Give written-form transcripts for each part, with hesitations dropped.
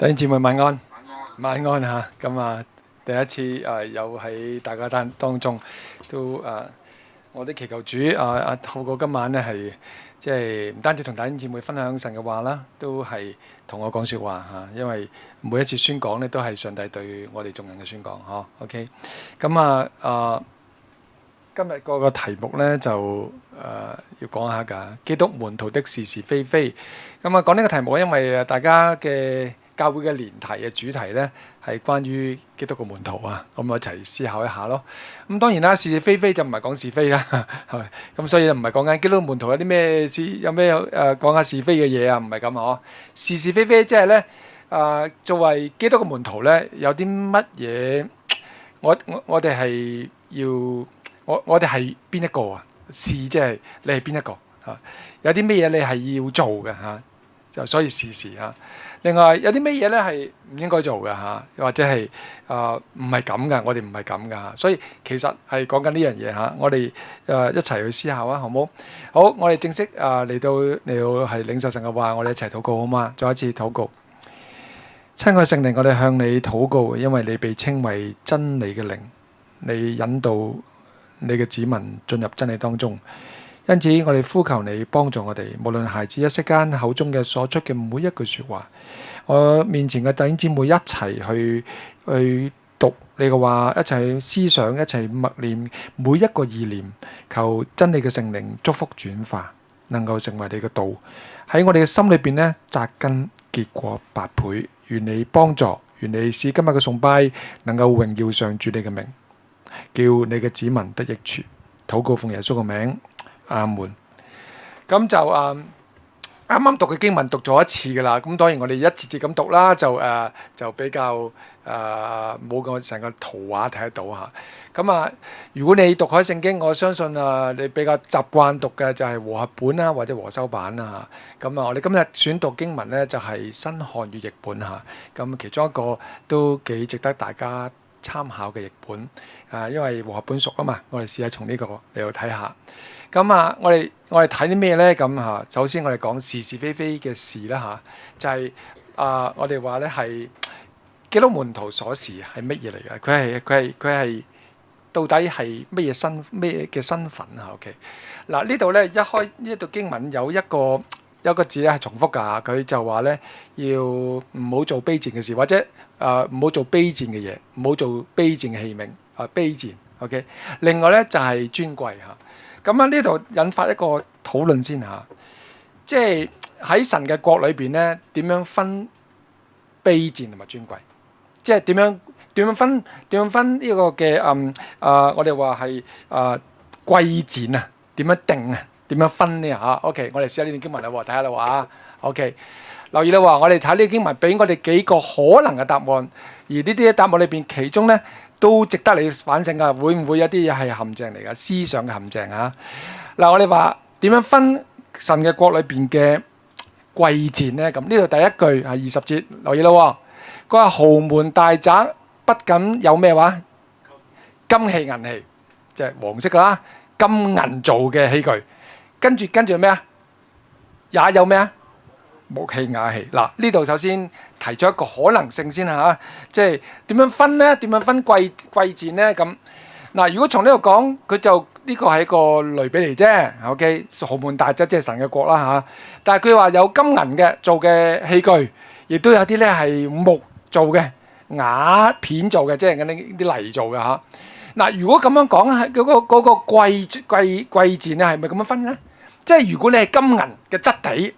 弟兄姊妹晚安，晚安嚇。咁第一次又喺大家當中都我哋祈求主透過今晚咧係即係唔單止同弟兄姊妹分享神嘅話啦，都係同我講説話嚇。因為每一次宣講咧都係上帝對我哋眾人嘅宣講嚇。OK，咁今日個題目咧就要講下㗎，基督門徒的是是非非。講呢個題目，因為大家嘅教會嘅年題嘅主題呢係關於基督嘅門徒啊，咁我一齊思考一下咯。咁當然啦，是是非非就唔係講是非啦，係咪？咁所以唔係講緊基督門徒有啲咩有咩講下是非嘅嘢啊，唔係咁嗬。是是非非即係呢，作為基督嘅門徒呢，有啲乜嘢？我哋係要我哋係邊一個啊？是即係你係邊一個啊？有啲咩嘢你係要做嘅嚇？就所以是啊。另外有啲咩嘢咧係唔應該做嘅嚇，或者係唔係咁噶，我哋唔係咁噶嚇。所以其實係講緊呢樣嘢嚇，我哋一齊去思考啊，好冇？好，我哋正式嚟到係領受神嘅話，我哋一齊禱告好嗎？再一次禱告，親愛聖靈，我哋向你禱告，因為你被稱為真理嘅靈，你引導你嘅子民進入真理當中。因此，我哋呼求你幫助我哋，無論孩子一息間口中嘅所出嘅每一句説話，我面前嘅弟兄姊妹一齊去讀你嘅話，一齊去思想，一齊默念每一個意念，求真理嘅聖靈祝福轉化，能夠成為你嘅道喺我哋嘅心裏邊呢扎根結果百倍。願你幫助，願你使今日嘅崇拜能夠榮耀上主你嘅名，叫你嘅子民得益處。禱告奉耶穌嘅名。阿門。咁就啱啱讀嘅經文讀咗一次噶啦，咁當然我哋一節節咁讀啦，就比較冇個成個圖畫睇得到嚇。咁如果你讀開聖經，我相信你比較習慣讀嘅就係和合本啦，或者和修版啦嚇。咁我哋今日選讀經文呢，就係新漢語譯本嚇。咁其中一個都幾值得大家參考嘅譯本，因為和合本熟啊嘛，我哋試下從呢個嚟到睇下。咁我哋睇啲咩咧？咁嚇，首先我哋講是是非非嘅事啦嚇，就係我哋話咧係基督門徒鎖匙係乜嘢嚟嘅？佢係到底係咩嘅身份啊？OK，嗱呢度咧一開呢度經文有一個字咧係重複㗎，佢就話咧要唔好做卑賤嘅事，或者唔好做卑賤嘅嘢，唔好做卑賤嘅器皿卑賤。OK，另外咧就係尊貴嚇。咁呢度引發一個討論先嚇，即係喺神嘅國裏邊咧，點樣分卑賤同埋尊貴？即係點樣分呢個嘅我哋話係貴賤啊？點樣定啊？點樣分呢嚇？OK，我哋試下呢段經文啦喎，睇下啦喎OK，留意啦喎，我哋睇呢個經文俾我哋幾個可能嘅答案，而呢啲答案裏邊其中咧，都值得你反省㗎，會唔會有啲嘢係陷阱嚟㗎？思想嘅陷阱啊！嗱，我哋話點樣分神嘅國裏邊嘅貴賤呢？咁呢度第一句係20節，留意咯。佢話豪門大宅不僅有咩話金器銀器，即係黃色㗎啦，金銀做嘅器具。跟住咩啊？也有咩啊？木器瓦器。嗱，呢度首先提出一個可能性先嚇，即係點樣分呢？點樣分貴賤呢？咁嗱，如果從呢度講，佢就呢個係一個類比嚟啫。OK，豪門大宅即係神嘅國啦嚇。但係佢話有金銀嘅做嘅器具，亦都有啲咧係木做嘅、瓦片做嘅，即係嗰啲泥做嘅嚇。嗱，如果咁樣講係嗰個貴賤咧，係咪咁樣分呢？即係如果你係金銀嘅質地，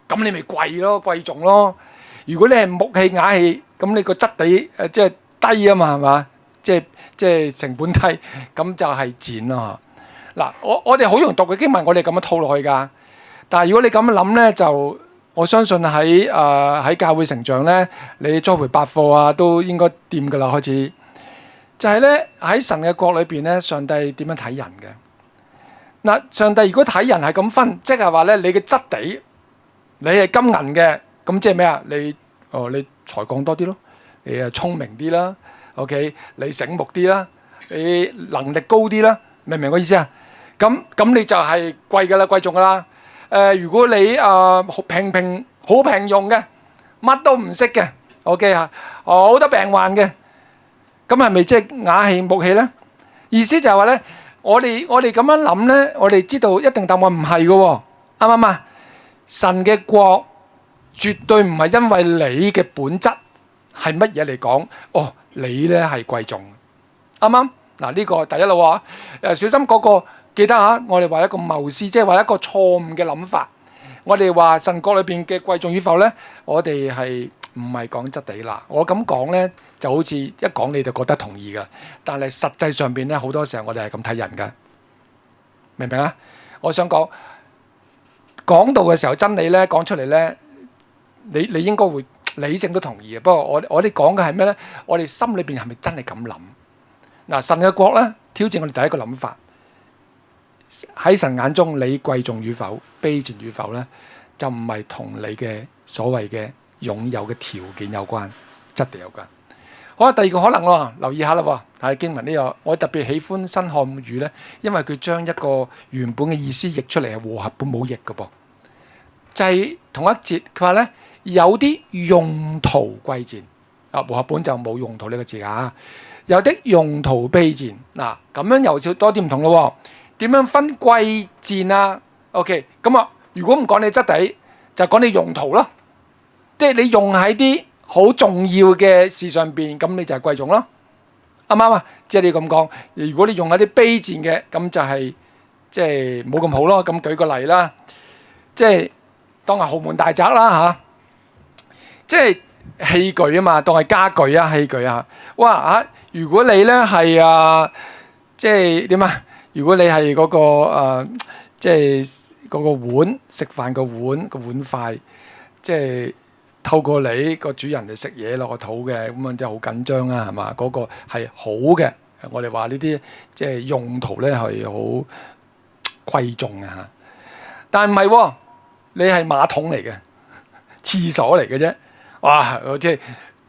咁你咪貴咯，貴重咯。如果你係木器瓦器，咁你個質地即係低啊嘛，係嘛？即係成本低，咁就係賤咯。嗱，我哋好容易讀嘅經文，我哋咁樣套落去㗎。但係如果你咁樣諗咧，就我相信喺教會成長咧，你栽培百貨都應該掂㗎啦。開始就係咧喺神嘅國裏邊咧，上帝點樣睇人嘅？嗱，上帝如果睇人係咁分，即係話咧，你嘅質地，你係金銀嘅，咁即係咩啊？你才幹多啲咯，你聰明啲啦 ，OK， 你醒目啲啦，你能力高啲啦，明唔明我意思啊？咁你就係貴㗎啦，貴重㗎啦。如果你好平庸嘅，乜都唔識嘅， OK 啊，好多病患嘅，咁係咪即係啞氣木氣咧？意思就係話咧，我哋咁樣諗咧，我哋知道一定答案唔係嘅喎，啱唔啱啊？神嘅國絕對唔係因為你嘅本質係乜嘢嚟講，哦，你咧係貴重，啱唔啱？嗱，呢個第一啦喎，小心嗰個記得嚇，我哋話一個謬思，即係話一個錯誤嘅諗法。我哋話神國裏邊嘅貴重與否咧，我哋係唔係講質地啦？我咁講咧，就好似一講你就覺得同意㗎，但係實際上邊咧，好多時候我哋係咁睇人㗎，明唔明啊？我想講道嘅時候，真理咧講出嚟咧，你應該會理性都同意嘅。不過我哋講嘅係咩咧？我哋心裏邊係咪真係咁諗？嗱，神嘅國咧，挑戰我哋第一個諗法。喺神眼中，你貴重與否、卑賤與否咧，就唔係同你嘅所謂嘅擁有嘅條件有關，質地有關。好啊，第二個可能喎，留意下啦喎，睇經文呢個，我特別喜歡新漢語咧，因為佢將一個原本嘅意思譯出嚟係和合本冇譯嘅噃，就係同一節，佢話咧有啲用途貴賤，啊和合本就冇用途呢個字啊，有啲用途卑賤，嗱咁樣又多啲唔同咯喎。點樣分貴賤啊 ？OK， 咁啊，如果唔講你質地，就講你用途咯。即係你用喺啲好重要嘅事上邊，咁你就係貴重咯。啱唔啱啊？即係你咁講，如果你用喺啲卑賤嘅，咁就係即係冇咁好咯。咁舉個例啦，即係當係豪門大宅啦嚇，即係器具啊嘛，當係家具啊器具啊。哇嚇！如果你咧係即係點啊？如果你係嗰個即係嗰個碗食飯個碗筷，即係透過你個主人嚟食嘢落個肚嘅，咁樣真係好緊張啊，係嘛？嗰個係好嘅，我哋話呢啲即係用途咧係好貴重嘅嚇。但係唔係喎，你係馬桶嚟嘅，廁所嚟嘅啫，哇！即係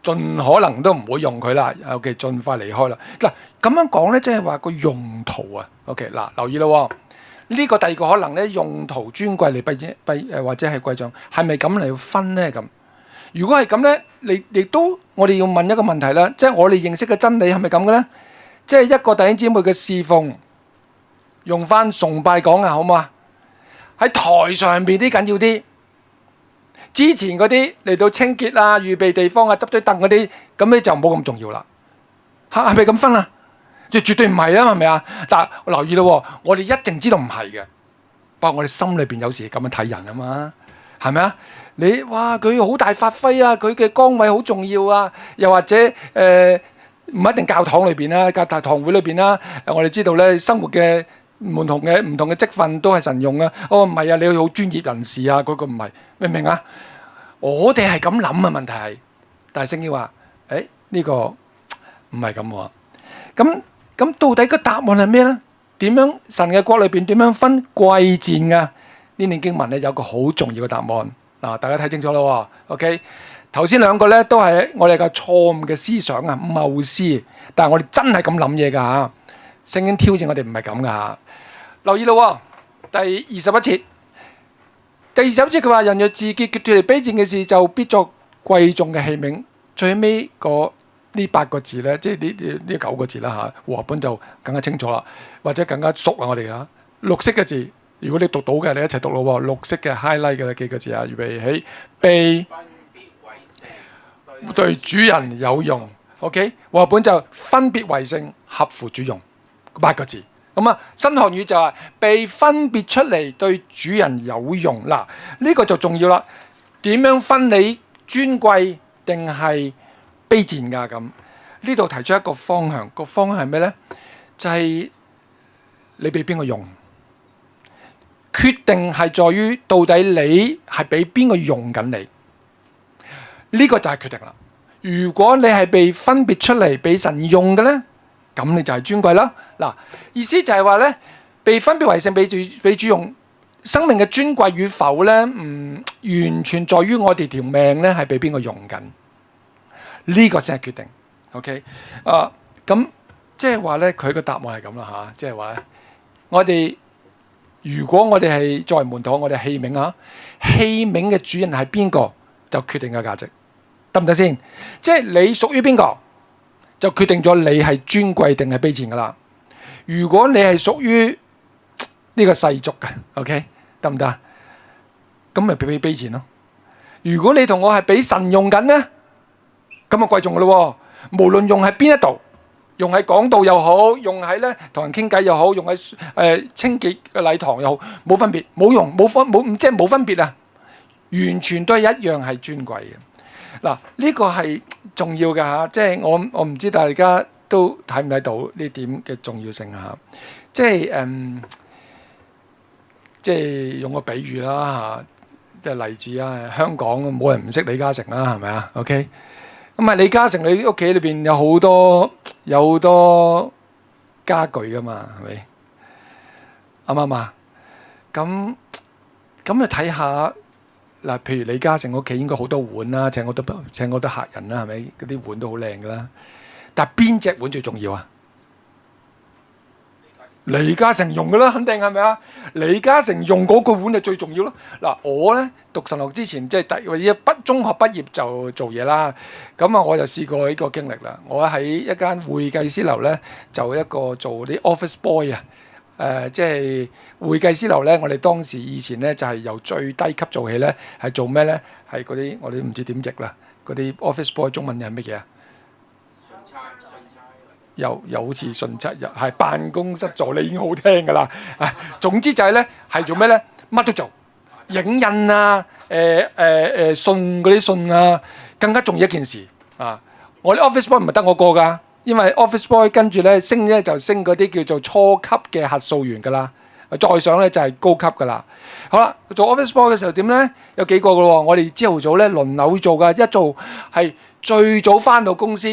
盡可能都唔會用佢啦。OK， 盡快離開啦。嗱咁樣講咧，即係話個用途啊。OK， 嗱留意咯，呢個第二個可能咧，用途尊貴嚟或者係貴重，係咪咁嚟分咧？咁如果係咁咧，你亦都我哋要問一個問題啦，即係我哋認識嘅真理係咪咁嘅咧？即係一個弟兄姊妹嘅侍奉，用翻崇拜講啊，好唔好啊？喺台上邊啲緊要啲。之前嗰啲嚟到清潔啊、預備地方啊、執堆凳嗰啲，咁你就冇咁重要啦。嚇係咪咁分啊？即絕對唔係啊，係咪啊？但係留意咯，我哋一定知道唔係嘅。不過我哋心裏邊有時咁樣睇人啊嘛，係咪啊？你哇佢好大發揮啊，佢嘅崗位好重要啊，又或者唔一定教堂裏邊啦，教大堂會裏邊啦。我哋知道咧，生活嘅唔同嘅職分都係神用啊。哦唔係啊，你好專業人士啊，嗰個唔係，明唔明啊？我哋係咁諗啊，問題係，但係聖經話，呢個唔係咁喎。咁到底個答案係咩咧？點樣神嘅國裏邊點樣分貴賤㗎？呢段經文咧有個好重要嘅答案嗱，大家睇清楚啦喎。OK，頭先兩個咧都係我哋嘅錯誤嘅思想啊，謬思。但係我哋真係咁諗嘢㗎嚇。聖經挑戰我哋唔係咁㗎嚇。留意咯喎，第21節。第21節佢話：人若自潔脫離卑賤嘅事，就必作貴重嘅器皿。最尾呢8個字咧，即係呢9個字啦嚇，和合本就更加清楚啦，或者更加熟啊！我哋嚇綠色嘅字，如果你讀到嘅，你一齊讀咯喎。綠色嘅 highlight 嘅幾個字啊，預備起，被對主人有用。OK， 和合本就分別為聖，合乎主用8個字。咁啊，新漢語就係被分別出嚟對主人有用。嗱，呢個就重要啦。點樣分你尊貴定係卑賤㗎？咁呢度提出一個方向，個方向係咩咧？就係你俾邊個用，決定係在於到底你係俾邊個用緊你。呢個就係決定啦。如果你係被分別出嚟俾神用嘅咧，咁你就係尊貴啦。嗱，意思就係話咧，被分別為聖俾主用，生命嘅尊貴與否咧，唔完全在於我哋條命咧係俾邊個用緊，呢個先係決定。OK，咁即係話咧，佢個答案係咁啦嚇，即係話咧，我哋如果我哋係作為門徒，我哋器皿啊，器皿嘅主人係邊個就決定嘅價值。得唔得先？即係你屬於邊個，就決定咗你係尊貴定係卑賤噶啦。如果你係屬於呢個世俗嘅，OK， 得唔得？咁咪俾卑賤咯。如果你同我係俾神用緊咧，咁啊貴重噶咯。無論用喺邊一度，用喺講道又好，用喺咧同人傾偈又好，用喺清潔嘅禮堂又好，冇分別，冇用，即係冇分別啊！完全都係一樣係尊貴嘅。嗱，呢個係重要㗎嚇，即係我唔知大家都睇唔睇到呢點嘅重要性嚇。即係即係用個比喻啦嚇，即係例子啊。香港冇人唔識李嘉誠啦，係咪啊？OK，咁啊李嘉誠你屋企裏邊有好多家具㗎嘛，係咪？啱唔啱啊？咁就睇下嗱，譬如李嘉誠屋企應該好多碗啦，請好多客人啦，係咪？嗰啲碗都好靚㗎啦。但係邊隻碗最重要啊？李嘉誠用嘅啦，肯定係咪啊？李嘉誠用嗰個碗就最重要咯。嗱，我咧讀神學之前，即係中學畢業就做嘢啦。咁啊，我就試過呢個經歷啦。我喺一間會計師樓咧，就一個做啲 office boy 啊。即係會計師樓咧，我哋當時以前咧就係由最低級做起咧，係做咩咧？係嗰啲我哋都唔知點譯啦。嗰啲 office boy 中文係乜嘢啊？又好似信差，又係辦公室助理已經好聽㗎啦。總之就係咧，係做咩咧？乜都做，影印啊，信嗰啲信啊，更加重要一件事啊！我啲 office boy 唔係得我個㗎，因為 office boy 跟住咧升咧就升嗰啲叫做初級嘅核數員㗎啦，再上咧就係高級㗎啦。好啦，做 office boy 嘅時候點咧？有幾個㗎喎，我哋朝頭早咧輪流做㗎，一做係最早返到公司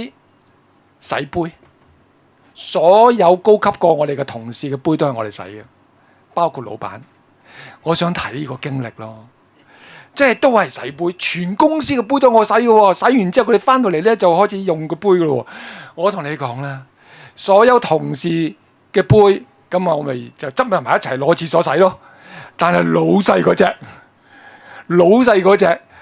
洗杯。所有高級過我哋嘅同事嘅杯都係我哋洗嘅，包括老闆。我想提呢個經歷咯，即係都係洗杯，全公司嘅杯都我洗嘅喎。洗完之後佢哋翻到嚟咧就開始用個杯嘅咯喎。我同你講啦，所有同事嘅杯咁啊，我咪就執埋一齊攞廁所洗咯。但係老細嗰隻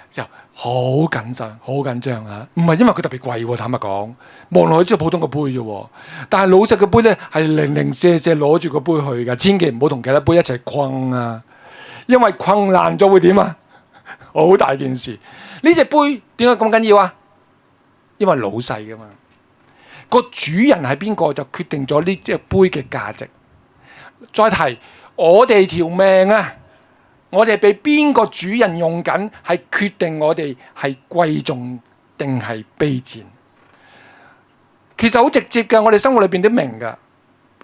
就好緊張，好緊張啊！唔係因為佢特別貴喎，坦白講，望落去只係普通個杯啫喎。但係老實嘅杯咧係零零舍舍攞住個杯去㗎，千祈唔好同其他杯一齊困啊！因為困爛咗會點啊？好大件事。呢隻杯點解咁緊要啊？因為老細㗎嘛，個主人係邊個就決定咗呢隻杯嘅價值。再提我哋條命啊！我哋俾邊個主人用緊，係決定我哋係貴重定係卑賤。其實好直接嘅，我哋生活裏邊都明㗎。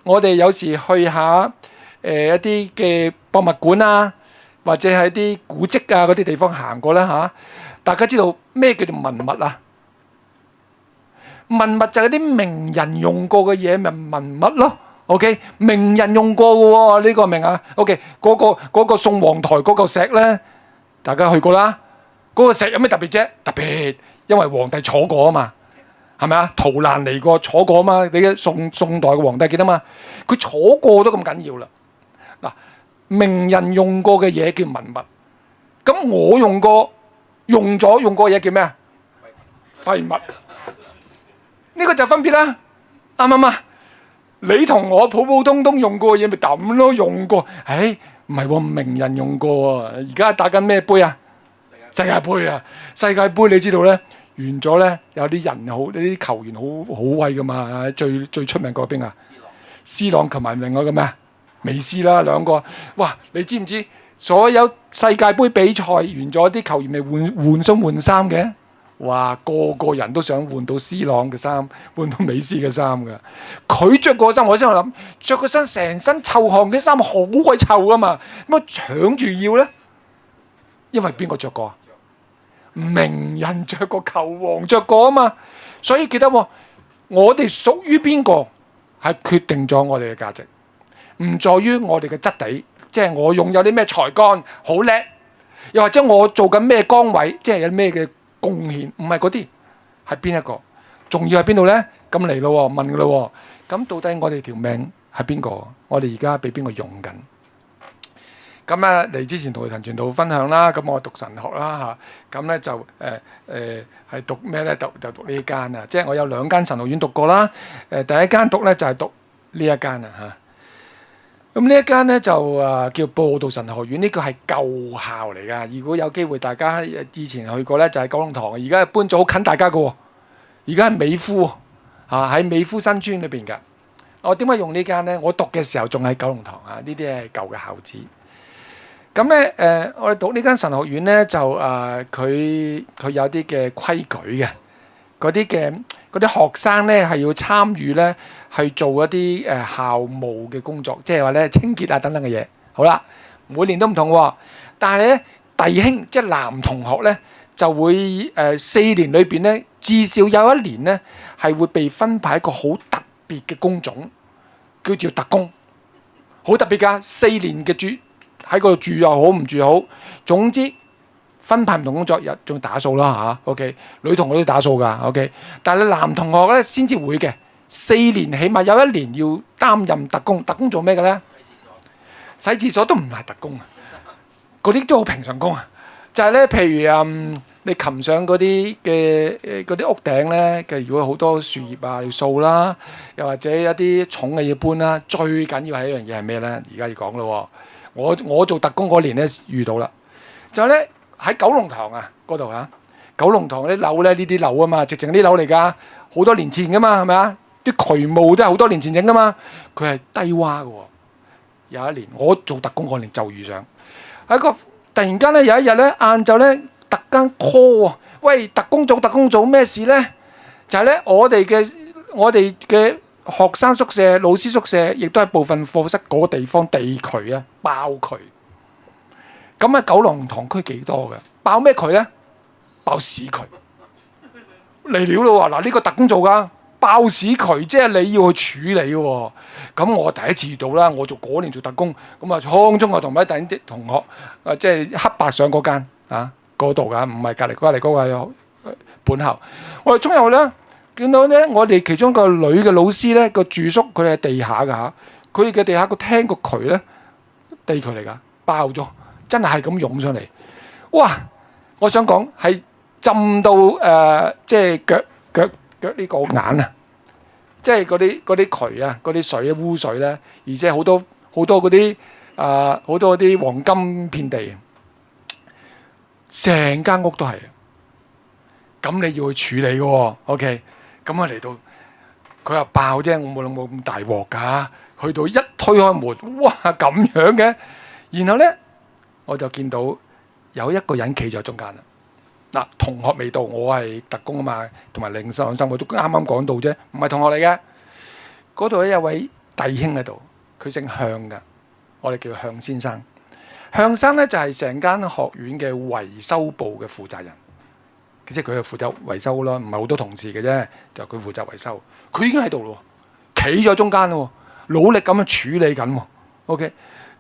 我哋有時去下一啲嘅博物館啊，或者係啲古蹟啊嗰啲地方行過啦嚇。大家知道咩叫做文物啊？文物就係啲名人用過嘅嘢，咪文物咯。OK， 名人用過嘅喎，呢個明啊 ？OK， 嗰個宋皇台嗰嚿石咧，大家去過啦。嗰個石有咩特別啫？特別，因為皇帝坐過啊嘛，係咪啊？陶蘭嚟過坐過啊嘛。你嘅宋代嘅皇帝記得嘛？佢坐過都咁緊要啦。嗱，名人用過嘅嘢叫文物，咁我用過嘢叫咩啊？廢物。呢個就分別啦，啱唔啱啊？你同我普普通通用過嘅嘢咪抌咯，用過。唔係喎，名人用過啊。而家打緊咩杯啊？世界盃啊！世界盃你知道咧，完咗咧，有啲人好，啲球員好威噶嘛。最出名嗰個邊啊？C朗同埋另外個咩啊？美斯啦，兩個。哇！你知唔知所有世界盃比賽完咗，啲球員咪換衫嘅？哇！個人都想換到 C 朗嘅衫，換到美斯嘅衫㗎。佢着過衫，我先諗着個身成身臭汗嘅衫，好鬼臭噶嘛。咁啊搶住要咧，因為邊個着過啊？名人着過，球王着過啊嘛。所以記得喎，我哋屬於邊個係決定咗我哋嘅價值，唔在於我哋嘅質地，即係我擁有啲咩才幹好叻，又或者我做緊咩崗位，即係有咩嘅貢獻，唔係嗰啲，係邊一個？重要係邊度咧？咁嚟咯，問噶咯。咁到底我哋條命係邊個？我哋而家俾邊個用緊？咁啊嚟之前同佢陳傳道分享啦，咁我讀神學啦嚇，咁咧就係讀咩咧？就讀呢間啊，即係我有2間神學院讀過啦。第一間讀咧就係讀呢一間啊嚇。咁呢一間咧就叫播道神學院，呢個係舊校嚟㗎。如果有機會大家以前去過咧，就係九龍塘，而家搬咗好近大家㗎喎。而家係美孚喺美孚新村裏邊㗎。我點解用呢間咧？我讀嘅時候仲喺九龍塘啊，呢啲係舊嘅校址。咁咧我哋讀呢間神學院咧就佢有啲嘅規矩嘅，嗰啲學生咧係要參與咧去做一啲校務嘅工作，即係話咧清潔啊等等嘅嘢。好啦，每年都唔同喎，但係咧弟兄即係男同學咧就會4年裏邊咧至少有1年咧係會被分派一個好特別嘅工種，叫做特工，好特別㗎。4年嘅住喺嗰度住又好，唔住又好，總之分派唔同工作，又仲打掃啦嚇。OK， 女同學都打掃㗎。OK， 但係你男同學咧先至會嘅。4年起碼有1年要擔任特工。特工做咩嘅咧？洗廁所都唔係特工啊，嗰啲都好平常工啊。就係咧，譬如你擒上嗰啲屋頂咧嘅，如果好多樹葉啊要掃啦，又或者一啲重嘅要搬啦，最緊要係一樣嘢係咩咧？而家要講咯。我做特工嗰年咧遇到啦，就係咧喺九龍塘嗰度啊，九龍塘啲樓咧呢啲樓啊嘛，直情啲樓嚟㗎，好多年前㗎嘛，係咪啊？啲渠務都係好多年前整㗎嘛，佢係低窪㗎喎。有一年我做特工嗰年就遇上，突然間咧有一日咧晏晝咧特登 call 喎，喂，特工組咩事咧？就係咧我哋嘅學生宿舍、老師宿舍，亦都係部分課室嗰個地方地渠啊爆渠。咁啊九龍塘區幾多嘅？爆咩渠咧？爆屎渠嚟料咯喎！嗱，呢個特工做㗎，爆屎渠即係你要去處理喎。咁我第一次遇到啦，我嗰年做特工，咁啊初中我同埋啲同學即係黑白上嗰間嗰度㗎，唔係隔離嗰個本校。我哋衝入去咧。見到咧，我哋其中個女嘅老師咧個住宿，佢哋係地下㗎嚇，佢哋嘅地下個廳個渠咧地渠嚟㗎，爆咗，真係咁湧上嚟，哇！我想講係浸到即係腳呢個眼啊，即係嗰啲渠啊，嗰啲水污水咧，而且好多嗰啲好多啲黃金遍地，成間屋都係，咁你要去處理嘅喎 ，OK。咁啊嚟到，佢話爆啫，我冇諗冇咁大鑊㗎。去到一推開門，哇咁樣嘅，然後咧我就見到有一個人企咗中間啦。嗱，同學未到，我係特工啊嘛，同埋靈修生我都啱啱講到啫，唔係同學嚟嘅。嗰度咧有位弟兄喺度，佢姓向㗎，我哋叫向先生。向生咧就係成間學院嘅維修部嘅負責人。即係佢係負責維修咯，唔係好多同事嘅啫，就佢負責維修。佢已經喺度咯，企咗中間咯，努力咁樣處理緊喎。OK，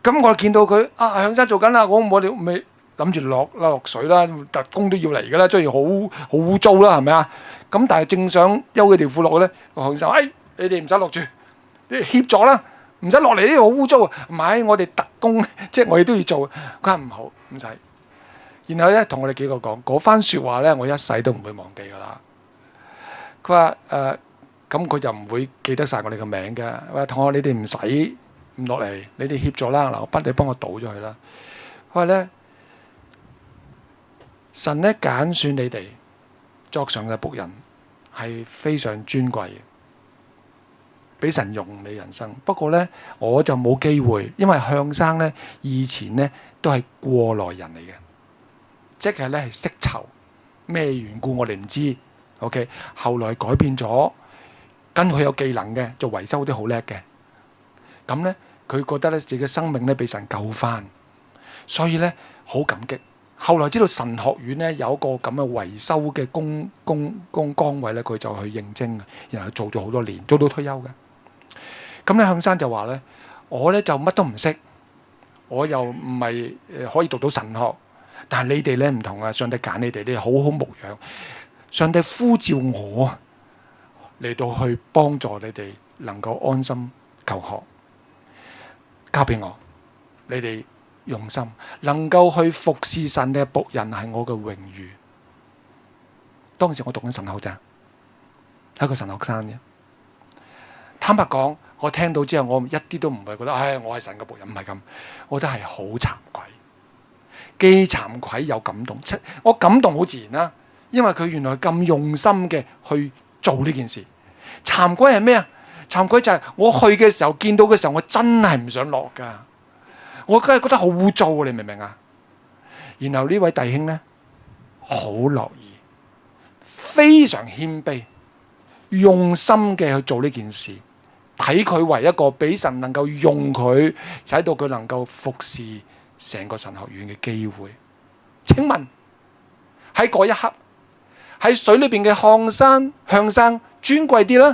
咁我見到佢向生做緊啦，我哋咪諗住落水啦，特工都要嚟㗎啦，雖然好污糟啦，係咪啊？咁但係正想休佢條褲落去咧，向生你哋唔使落住，你協助啦，唔使落嚟呢度好污糟啊！唔係我哋特工，即係我哋都要做。佢話唔好，唔使。然後咧，同我哋幾個講嗰番説話咧，我一世都唔會忘記㗎啦。佢話咁佢就唔會記得晒我哋嘅名嘅。話同學，你哋唔使唔落嚟，你哋協助啦。嗱，你幫我倒咗佢啦。佢話咧，神咧揀選你哋作上嘅僕人係非常尊貴嘅，俾神用你人生。不過咧，我就冇機會，因為向生咧以前咧都係過來人嚟嘅。即係咧係識籌咩緣故我哋唔知 ，OK。後來改變咗，跟佢有技能嘅，做維修啲好叻嘅。咁咧佢覺得咧自己嘅生命咧被神救翻，所以咧好感激。後來知道神學院咧有一個咁嘅維修嘅工崗位咧，佢就去應徵，然後做咗好多年，做到退休嘅。咁咧向生就話咧，我咧就乜都唔識，我又唔係可以讀到神學。但係你哋咧唔同啊！上帝揀你哋，你哋好好牧養。上帝呼召我嚟到去幫助你哋，能夠安心求學，交俾我。你哋用心，能夠去服侍神嘅僕人係我嘅榮譽。當時我讀緊神學咋，係一個神學生啫。坦白講，我聽到之後，我一啲都唔係覺得，我係神嘅僕人，唔係咁，我覺得係好慚愧，既慚愧又感動。我感動好自然啦，因為佢原來咁用心嘅去做呢件事。慚愧係咩啊？慚愧就係我去嘅時候，見到嘅時候，我真係唔想落噶，我梗係覺得好污糟啊！你明唔明啊？然後呢位弟兄呢，好樂意，非常謙卑，用心嘅去做呢件事。睇佢為一個俾神能夠用佢，使到佢能夠服侍成個神學院嘅機會。請問喺嗰一刻，喺水裏邊嘅向生尊貴啲啦，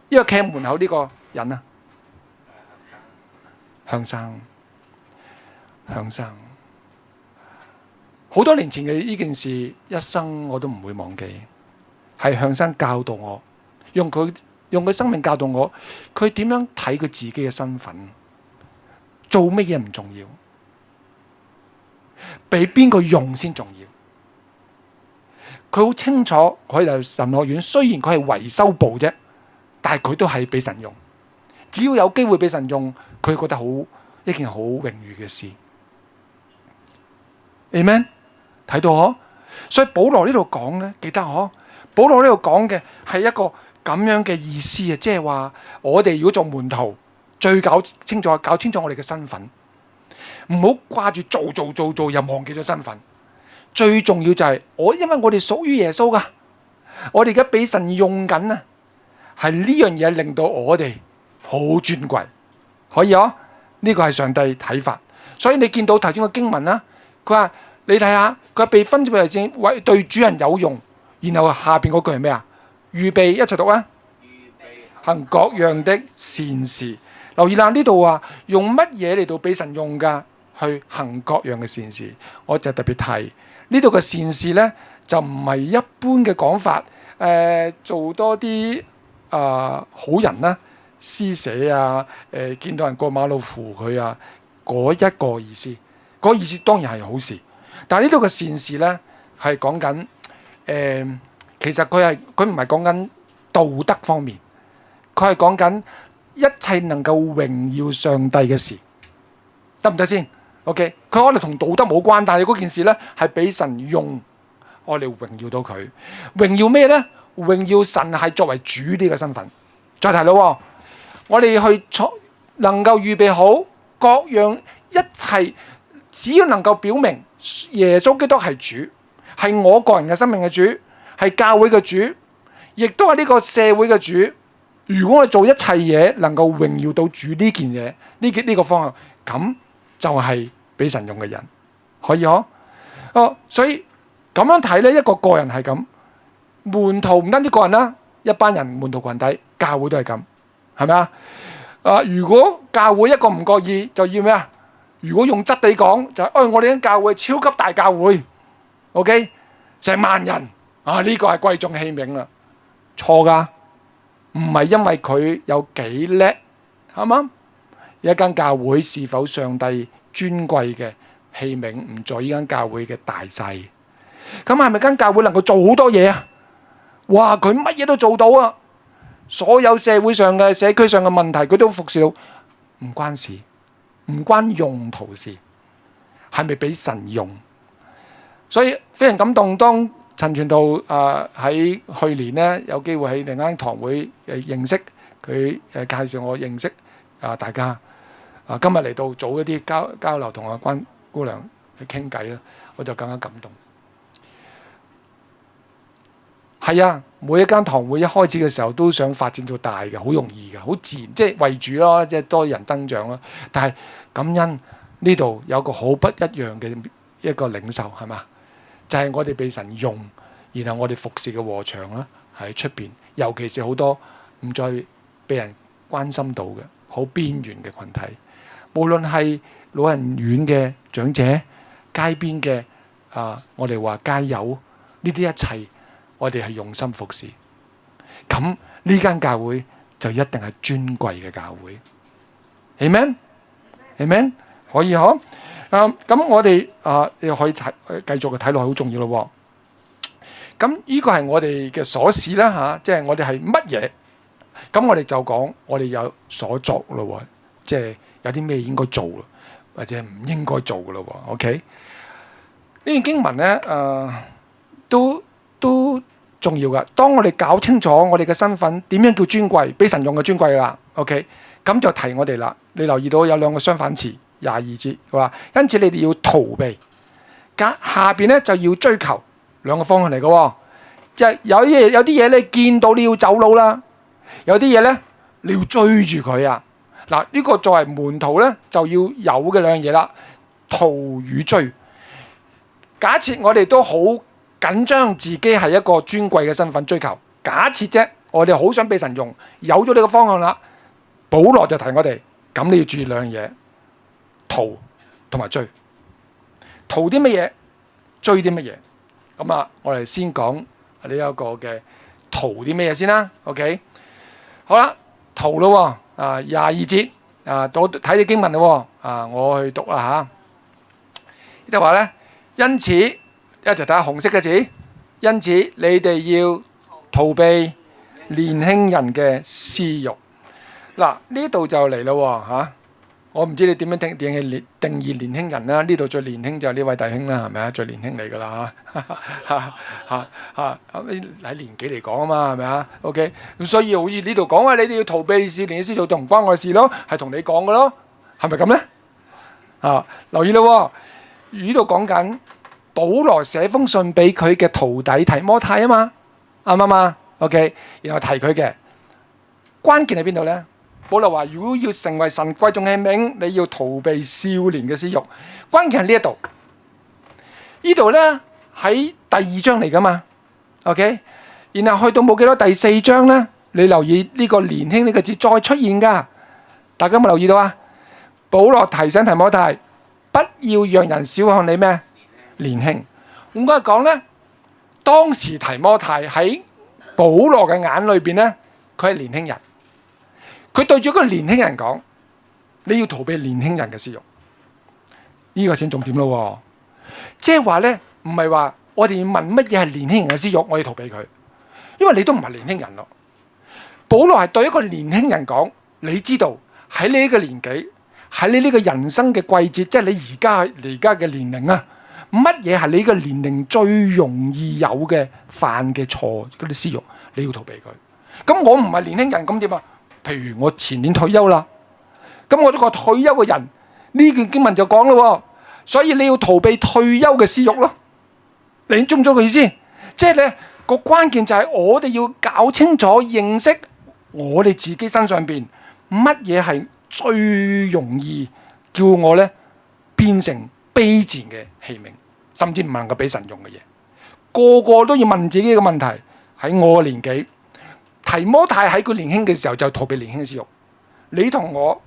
呢個企喺門口呢個人啊，向生，好多年前嘅呢件事，一生我都唔會忘記。係向生教導我，用佢生命教導我，佢點樣睇佢自己嘅身份，做乜嘢唔重要，俾邊個用先重要。佢好清楚，佢係神學院，雖然佢係維修部啫，但係佢都係俾神用。只要有機會俾神用，佢覺得一件好榮譽嘅事。Amen， 睇到嗬？所以保羅呢度講呢，記得嗬？保羅呢度講嘅係一個咁樣嘅意思啊，即係話我哋如果做門徒，最搞清楚我哋嘅身份，唔好掛住做又忘記咗身份。最重要就係因為我哋屬於耶穌噶，我哋而家俾神用緊啊，係呢樣嘢令到我哋好尊貴，可以啊？呢個係上帝睇法。所以你見到頭先個經文啦，佢話你睇下，佢話被分為對主人有用，然後下邊嗰句係咩啊？預備，一齊讀啊！行各樣的善事。留意啦，呢度話用乜嘢嚟到俾神用噶？去行各樣嘅善事。我就特別提呢度嘅善事呢，就唔係一般嘅講法。做多啲好人啦，施捨啊，見到人過馬路扶佢啊，嗰一個意思。嗰個意思當然係好事，但係呢度嘅善事呢，係講緊其實佢唔係講緊道德方面，佢係講緊一切能夠榮耀上帝嘅事，得唔得先 ？OK， 佢可能同道德冇關，但係嗰件事呢係俾神用，我哋榮耀到佢。榮耀咩呢？榮耀神係作為主呢個身份。再提咯，我哋去能夠預備好各樣一切，只要能夠表明耶穌基督係主，係我個人嘅生命嘅主。係教會嘅主，亦都係呢個社會嘅主。如果我哋做一切嘢能夠榮耀到主呢件嘢，呢個方向，咁就係俾神用嘅人，可以嗬？所以咁樣睇呢，一個人係咁，門徒唔單止個人啦，一班人門徒群體，教會都係咁，係咪啊？如果教會一個唔覺意，就要咩啊？如果用質地講，就係我哋間教會超級大教會 ，OK， 成萬人。呢個係貴重器皿啦，錯噶，唔係因為佢有幾叻，啱唔啱？一間教會是否上帝尊貴嘅器皿，唔在呢間教會嘅大細。咁係咪間教會能夠做好多嘢啊？哇，佢乜嘢都做到啊！所有社會上嘅、社區上嘅問題，佢都服侍到，唔關事，唔關用途事，係咪俾神用？所以非常感動，當陳傳道喺去年呢，有機會喺另一間堂會認識佢，介紹我認識大家。今日嚟到做一啲交流，同阿關姑娘去傾偈啦，我就更加感動。係啊，每一間堂會一開始嘅時候都想發展到大嘅，好容易嘅，好自然，即係為主咯，即係多人增長咯。但係感恩呢度有個好不一樣嘅一個領袖，係嘛？就係我哋被神用，然後我哋服侍嘅禾場啦，喺出邊，尤其是好多唔再被人關心到嘅好邊緣嘅群體，無論係老人院嘅長者、街邊嘅我哋話街友，呢啲一切，我哋係用心服侍。咁呢間教會就一定係尊貴嘅教會。Amen，Amen，可以嗬？咁我哋你可以繼續睇落去，好重要咯。咁呢個係我哋嘅鎖匙啦嚇，即係我哋係乜嘢？咁我哋就講我哋有所作咯，即係有啲咩應該做，或者唔應該做嘅咯。OK， 呢段經文咧都重要噶。當我哋搞清楚我哋嘅身份點樣叫尊貴，俾神用嘅尊貴啦。OK， 咁就提我哋啦。你留意到有兩個相反詞，廿二節佢話，因此你哋要逃避，下邊咧就要追求，兩個方向嚟嘅。即係有啲嘢你見到你要走佬啦，有啲嘢咧你要追住佢啊。嗱，呢個作為門徒咧就要有嘅兩樣嘢啦，逃與追。假設我哋都好緊張自己係一個尊貴嘅身份追求，假設啫，我哋好想俾神用，有咗呢個方向啦。保羅就提我哋，咁你要注意兩樣嘢，逃同埋追。逃啲乜嘢？追啲乜嘢？咁啊，我哋先講呢一個嘅逃啲咩嘢先啦。OK， 好啦，逃咯喎，廿二節到睇啲經文咯喎，我去讀啦嚇。呢度話咧，因此一齊睇下紅色嘅字，因此你哋要逃避年輕人嘅私欲。嗱，呢度就嚟咯嚇。我唔知你點樣定義年輕人啦？呢度最年輕就係呢位弟兄啦，係咪啊？最年輕嚟㗎啦嚇，喺年紀嚟講啊嘛，係咪啊 ？OK， 咁所以好似呢度講話，你哋要逃避少年嘅私欲，就唔關我事咯，係同你講嘅咯，係咪咁咧？留意咯，呢度講緊保羅寫封信俾佢嘅徒弟提摩太啊嘛，啱唔啱啊 ？OK， 然後提佢嘅關鍵喺邊度咧？保羅話：如果要成為神貴重器皿，你要逃避少年嘅私欲。關鍵係呢一度，呢度咧喺第二章嚟噶嘛 ，OK。然後去到冇幾多第四章咧，你留意呢個年輕呢個字再出現噶，大家有冇留意到啊？保羅提醒提摩太，不要讓人小看你咩？年輕。換句話講咧，當時提摩太喺保羅嘅眼裏邊咧，佢係年輕人。佢對住嗰個年輕人講：你要逃避年輕人嘅私欲，呢個先重點咯。即係話咧，唔係話我哋要問乜嘢係年輕人嘅私欲，我要逃避佢，因為你都唔係年輕人咯。保羅係對一個年輕人講：你知道喺你呢個年紀，喺你呢個人生嘅季節，即係你而家嘅年齡啊，乜嘢係你呢個年齡最容易有嘅犯嘅錯嗰啲私欲，你要逃避佢。咁我唔係年輕人，咁點啊？譬如我前年退休啦，咁我都個退休嘅人，呢段經文就講咯，所以你要逃避退休嘅私欲咯。你中唔中個意思？即係咧個關鍵就係我哋要搞清楚認識我哋自己身上邊乜嘢係最容易叫我咧變成卑賤嘅器皿，甚至唔能夠俾神用嘅嘢。個個都要問自己嘅問題，喺我嘅年紀。提摩太喺佢年輕嘅時候就逃避年輕嘅私欲，你同我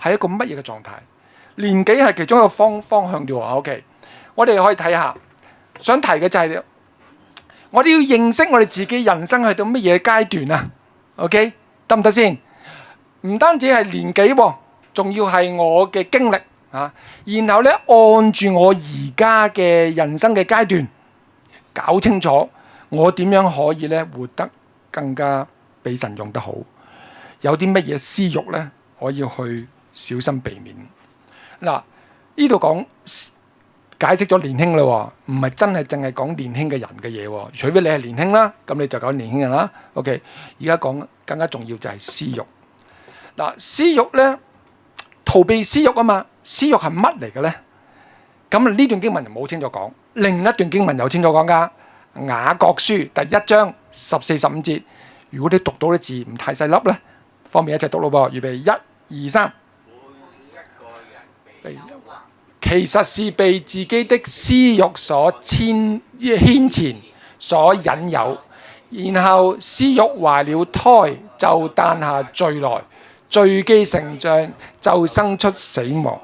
係一個乜嘢嘅狀態？年紀係其中一個方向嘅。OK， 我哋可以睇下，想提嘅就係我哋要認識我哋自己人生去到乜嘢階段啊 ？OK， 得唔得先？唔單止係年紀，仲要係我嘅經歷啊。然後咧，按住我而家嘅人生嘅階段，搞清楚我點樣可以咧活得更加俾神用得好，有啲乜嘢私欲咧，我要去小心避免。嗱，呢度講解釋咗年輕啦，唔係真係淨係講年輕嘅人嘅嘢，除非你係年輕啦，咁你就講年輕人啦。OK， 而家講更加重要就係私欲。嗱，私欲咧，逃避私欲啊嘛，私欲係乜嚟嘅咧？咁呢段經文就冇清楚講，另一段經文有清楚講噶。雅各書第1章14、15節，如果你讀到啲字唔太細粒咧，方便一齊讀咯噃。預備1、2、3。其實是被自己的私欲所牽纏、所引誘，然後私欲懷了胎，就誕下罪來，罪既成長，就生出死亡。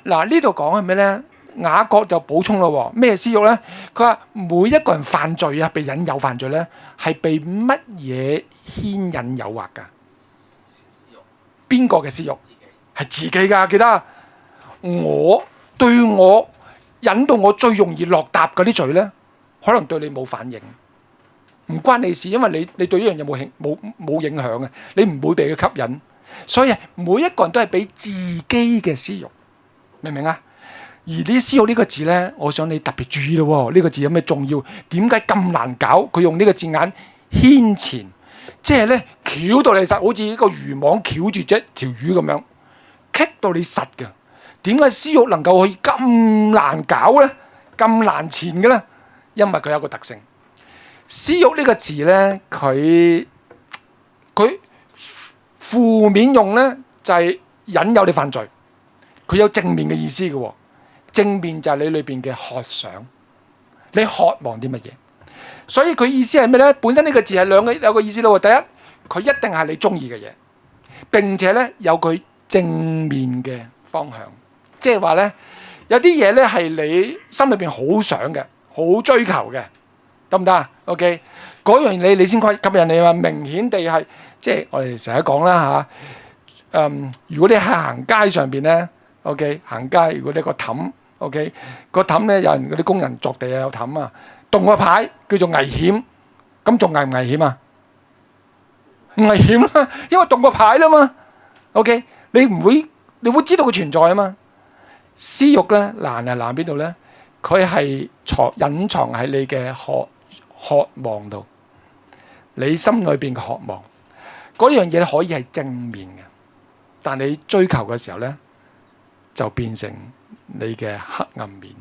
嗱，呢度講係咩咧？雅各就補充咯，咩私欲咧？佢話每一個人犯罪啊，被引誘犯罪咧，係被乜嘢牽引誘惑噶？邊個嘅私欲？係自己噶，記得我對我引到我最容易落答嗰啲罪咧，可能對你冇反應，唔關你事，因為你對呢樣嘢冇影響嘅，你唔會被佢吸引。所以每一個人都係俾自己嘅私慾，明唔明啊？而呢私慾呢個字咧，我想你特別注意咯。呢個字有咩重要？點解咁難搞？佢用呢個字眼牽纏，即係咧翹到你實，好似一個漁網翹住隻條魚咁樣，棘到你實嘅。點解私慾能夠可以咁難搞咧？咁難纏嘅咧？因為佢有個特性，私慾呢個字咧，佢負面用咧就係引誘你犯罪，佢有正面嘅意思嘅喎。正面就係你裏邊嘅渴想，你渴望啲乜嘢？所以佢意思係咩咧？本身呢個字係有個意思咯。第一，佢一定係你中意嘅嘢，並且咧有佢正面嘅方向，即係話咧有啲嘢咧係你心裏邊好想嘅、好追求嘅，得唔得啊 ？OK， 嗰樣你先可以吸引你嘛。明顯地係即係我哋成日講啦嚇。如果你喺行街上邊咧 ，OK， 行街如果你個氹。OK， 個氹咧有人嗰啲工人鑿地啊有氹啊，動個牌叫做危險，咁仲危唔危險啊？唔危險啦，因為動個牌啦嘛。OK， 你會知道佢存在啊嘛。私慾咧難係難邊度咧？佢係隱藏喺你嘅渴望度，你心裏邊嘅渴望嗰樣嘢可以係正面嘅，但你追求嘅時候咧就變成你嘅黑暗面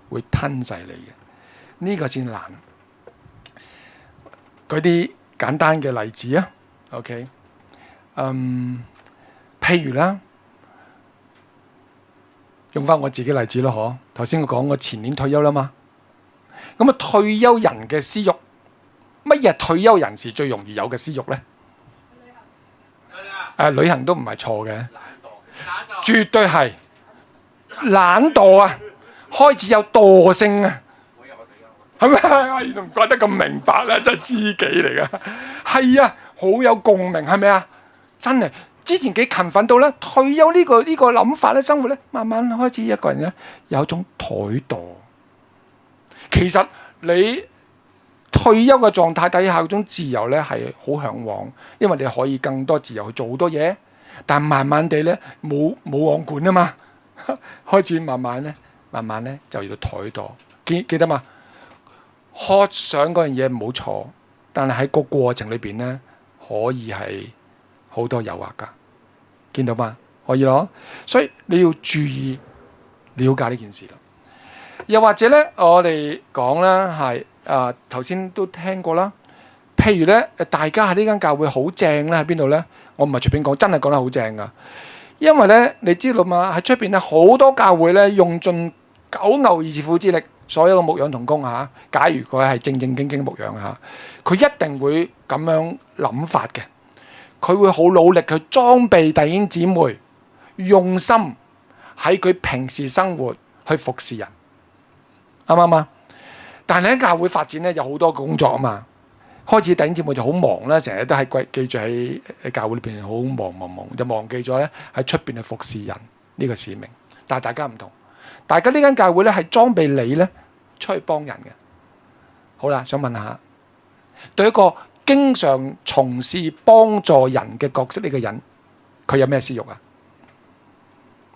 會吞噬你嘅，呢個先難。舉啲簡單嘅例子啊 ，OK， 譬如啦，用翻我自己例子咯，嗬。頭先我講我前年退休啦嘛，咁啊退休人嘅私慾，乜嘢退休人士最容易有嘅私慾咧？旅行都唔係錯嘅，絕對係。懶惰啊，開始有惰性啊，係咪？你唔覺得咁明白啦？真係知己嚟噶，係啊，好有共鳴，係咪啊？真係之前幾勤奮到咧，退休呢個諗法咧，生活咧，慢慢開始一個人咧有一種怠惰。其實你退休嘅狀態底下嗰種自由咧係好向往，因為你可以更多自由去做好多嘢，但慢慢地咧冇網管啊嘛。開始慢慢咧就要怠惰，記得嘛？渴想嗰樣嘢冇錯，但係喺個過程裏邊咧，可以係好多誘惑噶，見到嘛？可以咯，所以你要注意了解呢件事啦。又或者咧，我哋講啦，係頭先都聽過啦。譬如咧，大家喺呢間教會好正咧，喺邊度咧？我唔係隨便講，真係講得好正噶。因為咧，你知道嘛？喺出邊咧，好多教會咧，用盡九牛二虎之力，所有嘅牧養同工嚇。假如佢係正正經經牧養嚇，佢一定會咁樣諗法嘅。佢會好努力去裝備弟兄姊妹，用心喺佢平時生活去服侍人，啱唔啱啊？但係喺教會發展咧，有好多工作啊嘛。開始弟兄姊妹就好忙啦，成日都係記住喺教會裏邊好忙，就忘記咗咧喺出邊去服侍人呢個使命。但係大家唔同，大家呢間教會咧係裝備你咧出去幫人嘅。好啦，想問下，對一個經常從事幫助人嘅角色呢個人，佢有咩私慾啊？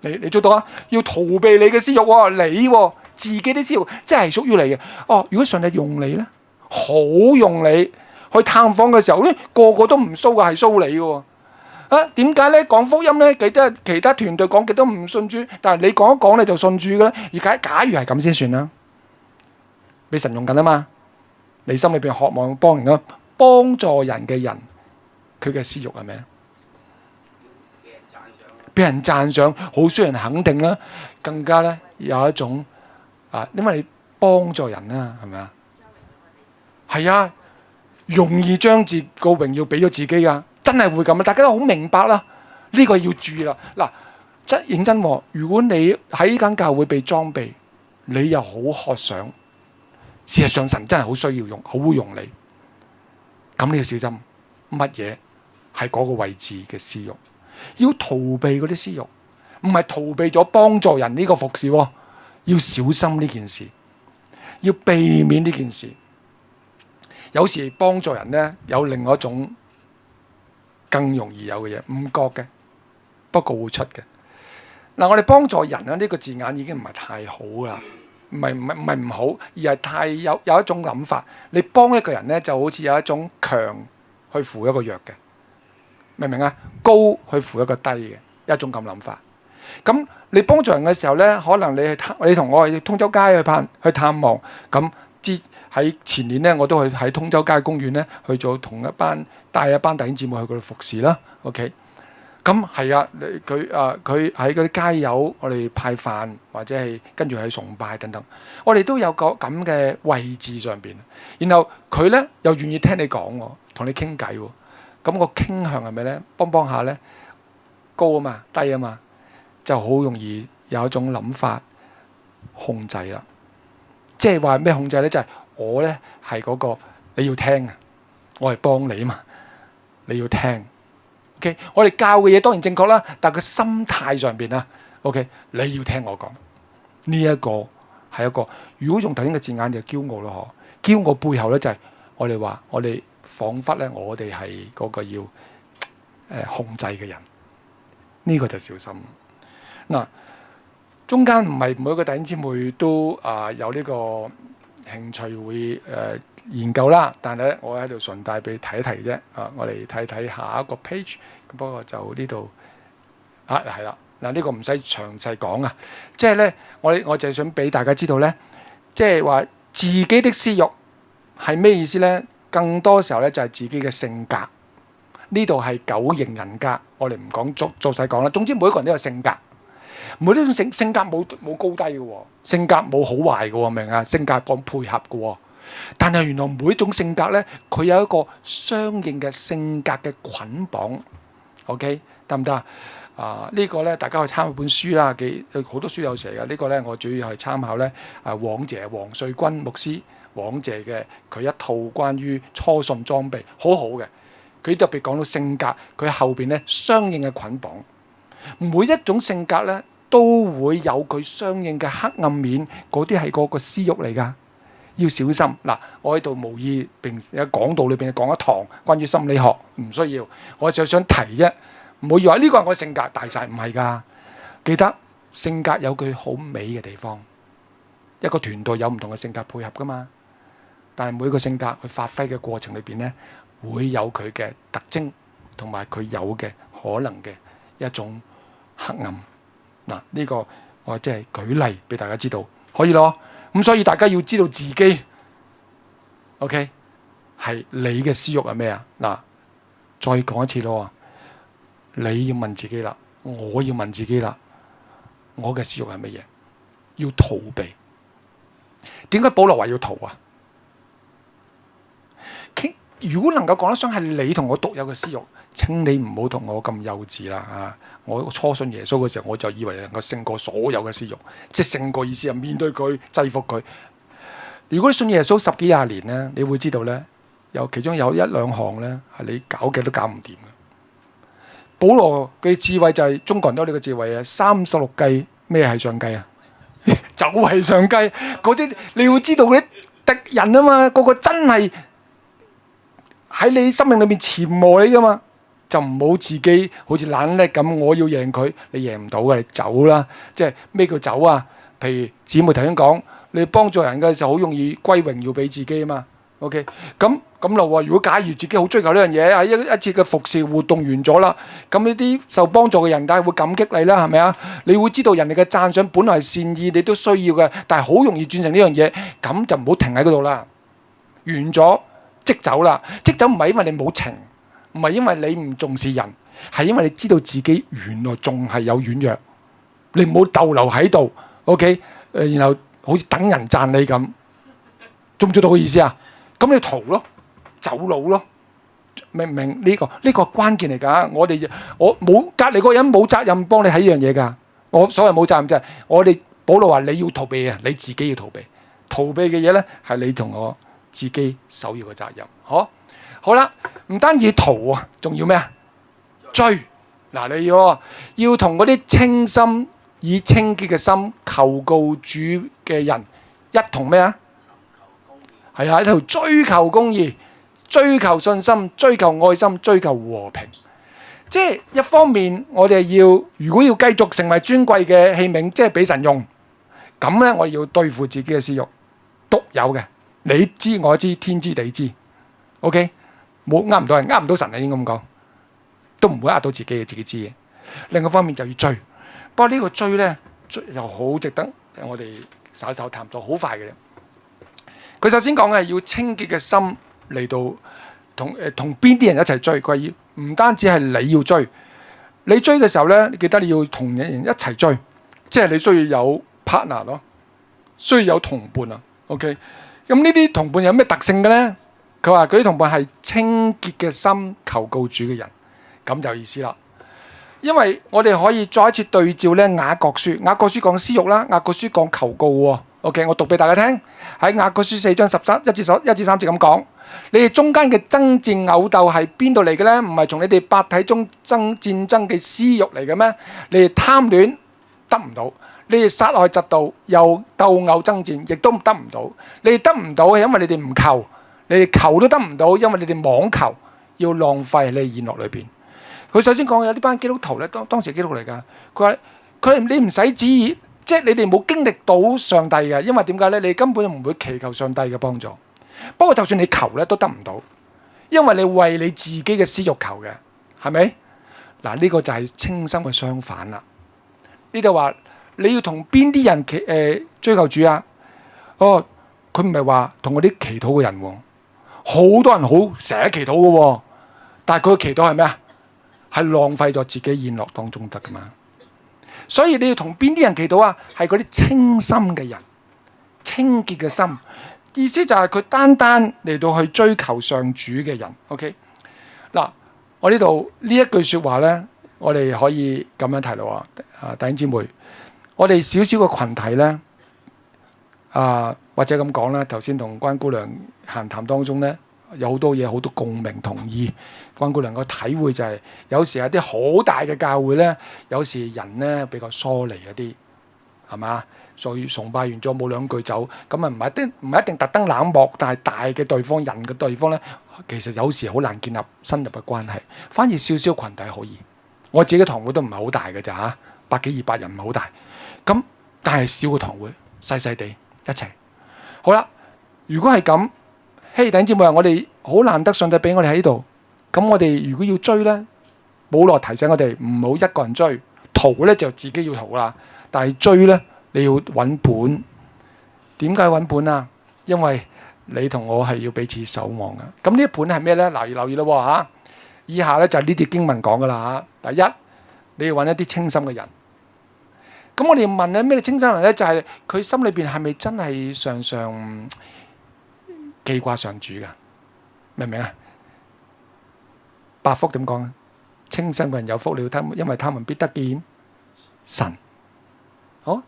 你做到啊？要逃避你嘅私慾喎，你自己啲私慾即係屬於你嘅。哦，如果上帝用你咧？好用你去探訪嘅時候咧，個個都唔騷嘅，係騷你嘅喎。點解咧？講福音咧，其他團隊講極都唔信主，但係你講一講你就信主嘅咧。而假如係咁先算啦，俾神用緊啊嘛。你心裏邊渴望幫人啊，幫助人嘅人，佢嘅私慾係咩？俾人讚賞，好需要人肯定啦。更加咧有一種因為你幫助人啦，係咪啊？係啊，容易將個榮耀俾咗自己啊，真係會咁啊！大家都好明白啦，呢個要注意啦。嗱，真認真喎，如果你喺呢間教會被裝備，你又好渴想，事實上神真係好需要用，好會用你。咁你要小心乜嘢係嗰個位置嘅私慾，要逃避嗰啲私慾，唔係逃避咗幫助人呢個服侍喎。要小心呢件事，要避免呢件事。有時幫助人呢，有另外一種更容易有嘅嘢，唔覺嘅，不過會出嘅。嗱，我哋幫助人咧，呢個字眼已經唔係太好啦，唔係唔好，而係太有一種諗法。你幫一個人呢，就好似有一種強去扶一個弱嘅，明唔明啊？高去扶一個低嘅一種咁諗法。咁你幫助人嘅時候呢，可能你同我去通州街去探望。咁喺前年呢，我都去喺通州街公園呢去做帶一班弟兄姊妹去嗰度服侍啦。OK， 咁係啊，佢喺嗰啲街友，我哋派飯或者係跟住去崇拜等等，我哋都有個咁嘅位置上邊。然後佢呢又願意聽你講喎，同你傾偈喎。咁個傾向係咪呢？幫下呢，高啊嘛，低啊嘛，就好容易有一種諗法控制啦。即係話咩控制呢？就係我呢係嗰個你要聽啊，我係幫你啊嘛，你要聽。OK， 我哋教嘅嘢當然正確啦，但係個心態上邊啊 ，OK， 你要聽我講。呢一個係一個，如果用頭先嘅字眼就驕傲咯，嗬。驕傲背後呢，就係我哋話，我哋彷彿呢，我哋係嗰個要控制嘅人。呢個就小心。嗱，中間唔係每一個弟兄姊妹都有呢個興趣會研究啦，但係咧我喺度順帶俾睇一睇啫。我哋睇下一個 page， 不過就呢度係啦。嗱，呢個唔使詳細講啊，即係咧我就係想俾大家知道咧，即係話自己的私欲係咩意思咧？更多時候咧就係自己嘅性格。呢度係九型人格，我哋唔講做細講啦。總之每一個人都有性格，每呢種性格冇高低嘅喎，性格冇好壞嘅喎，明啊？性格講配合嘅喎，但係原來每一種性格咧，佢有一個相應嘅性格嘅捆綁。OK， 得唔得啊？呢個咧大家去參考本書啦，好多書有寫嘅。呢個咧我主要係參考咧黃瑞君牧師黃謝嘅佢一套關於初信裝備，好好嘅。佢特別講到性格，佢後邊咧相應嘅捆綁，每一種性格咧都會有佢相應嘅黑暗面，嗰啲係嗰個私欲嚟㗎，要小心。嗱，我喺度無意並喺講道裏邊講一堂關於心理學，唔需要，我就想提啫，唔好以為呢個係我性格大晒，唔係㗎。記得性格有佢好美嘅地方，一個團隊有唔同嘅性格配合㗎嘛，但係每個性格去發揮嘅過程裏邊咧，會有佢嘅特徵同埋佢有嘅可能嘅一種黑暗。嗱，呢個我即係舉例俾大家知道，可以咯。咁所以大家要知道自己 OK 係你嘅私欲係咩啊？嗱，再講一次咯，你要問自己啦，我要問自己啦，我嘅私欲係乜嘢？要逃避。點解保羅話要逃啊？如果能夠講得上係你同我獨有嘅私欲，請你唔好同我咁幼稚啦。我初信耶穌嘅時候，我就以為你能夠勝過所有嘅私欲，即係勝過意思係面對佢，制服佢。如果你信耶穌10幾20年咧，你會知道咧，其中有1-2項咧係你搞嘅都搞唔掂嘅。保羅嘅智慧就係中國人都有呢個智慧啊，36計咩係上計啊？就係上計嗰啲，你要知道嗰啲敵人啊嘛，個真係喺你生命裏面潛磨你噶嘛，就唔好自己好似懶叻咁，我要贏佢，你贏唔到嘅，你走啦。即係咩叫走啊？譬如姊妹頭先講，你幫助人嘅時候好容易歸榮耀俾自己啊嘛。OK， 咁咯。如果假如自己好追求呢樣嘢，喺一次嘅服侍活動完咗啦，咁呢啲受幫助嘅人梗係會感激你啦，係咪啊？你會知道人哋嘅讚賞本來係善意，你都需要嘅，但係好容易轉成呢樣嘢，咁就唔好停喺嗰度啦。完咗即走啦，即走唔係因為你冇情，唔係因為你唔重視人，係因為你知道自己原來仲係有軟弱，你唔好逗留喺度 ，OK？然後好似等人讚你咁，做唔做到個意思啊？咁你逃咯，走佬咯，明唔明呢個？呢個係關鍵嚟㗎。我冇隔離嗰個人冇責任幫你睇呢樣嘢㗎。我所謂冇責任就係我哋保羅話你要逃避啊，你自己要逃避。逃避嘅嘢咧係你同我自己首要嘅責任。好啦，唔單止逃啊，仲要咩啊？追嗱，你要同嗰啲清心以清潔嘅心求告主嘅人，一同咩啊？係啊，一同追求公義、追求信心、追求愛心、追求和平。即係一方面，我哋如果要繼續成為尊貴嘅器皿，即係俾神用，咁咧我哋要對付自己嘅私慾，獨有嘅，你知我知，天知地知。OK， 冇呃唔到人，呃唔到神啊，應該咁講，都唔會呃到自己嘅，自己知嘅。另一方面就要追，不過呢個追咧又好值得我哋稍稍探討，好快嘅啫。佢首先講嘅係要清潔嘅心嚟到同邊啲人一齊追。佢話要唔單止係你要追，你追嘅時候咧，你記得你要同人一齊追，即係你需要有 partner 咯，需要有同伴啊。OK， 咁呢啲同伴有咩特性嘅咧？佢話嗰啲同伴係清潔嘅心求告主嘅人，咁就有意思啦。因為我哋可以再一次對照咧雅各書，雅各書講私慾啦，雅各書講求告喎。OK， 我讀俾大家聽，喺雅各書4章1至3節咁講，你哋中間嘅爭戰毆鬥係邊度嚟嘅咧？唔係從你哋百體中戰爭嘅私慾嚟嘅咩？你哋貪戀得唔到，你哋殺害嫉妒又鬥毆爭戰，亦都得唔到。你哋得唔到係因為你哋唔求，你哋求都得唔到，因為你哋妄求，要浪費你哋宴樂裏邊。佢首先講有呢班基督徒咧，當時係基督徒嚟㗎。佢話你唔使旨意。即係你哋冇經歷到上帝嘅，因為點解咧？你根本就唔會祈求上帝嘅幫助。不過就算你求咧，都得唔到，因為你為你自己嘅私慾求嘅，係咪？嗱，呢個就係清心嘅相反啦。呢度話你要同邊啲人追求主啊？哦，佢唔係話同嗰啲祈禱嘅人喎，好多人好成日祈禱嘅喎，但係佢嘅祈禱係咩啊？係浪費咗自己宴樂當中得㗎嘛。所以你要同邊啲人祈禱啊？係嗰啲清心嘅人，清潔嘅心，意思就係佢單單嚟到去追求上主嘅人。OK， 嗱，我呢度呢一句説話咧，我哋可以咁樣提咯啊，弟兄姊妹，我哋少少嘅群體咧，或者咁講啦，頭先同關姑娘閒談當中咧，有好多嘢好多共鳴同意。關姑娘個體會就係，有時有啲好大嘅教會咧，有時人咧比較疏離一啲，係嘛？所以崇拜完咗冇兩句走，咁啊唔一定特登冷漠，但係大嘅對方人嘅對方咧，其實有時好難建立深入嘅關係。反而少少群體可以，我自己嘅堂會都唔係好大嘅咋嚇，100幾200人唔係好大，咁但係小嘅堂會細細地一齊。好啦，如果係咁，弟兄姊妹，我哋好難得上帝俾我哋喺度。咁我哋如果要追咧，保羅提醒我哋唔好一個人追，逃咧就自己要逃啦。但係追咧，你要揾本。點解揾本啊？因為你同我係要彼此守望嘅。咁呢一本係咩咧？留意咯嚇。以下咧就係呢啲經文講噶啦嚇。第一，你要揾一啲清心嘅人。咁我哋問咧咩清心人咧？就係佢心裏邊係咪真係常常記掛上主噶？明唔明啊？八福點講啊？清心嘅人有福了，因為他們必得見神。好，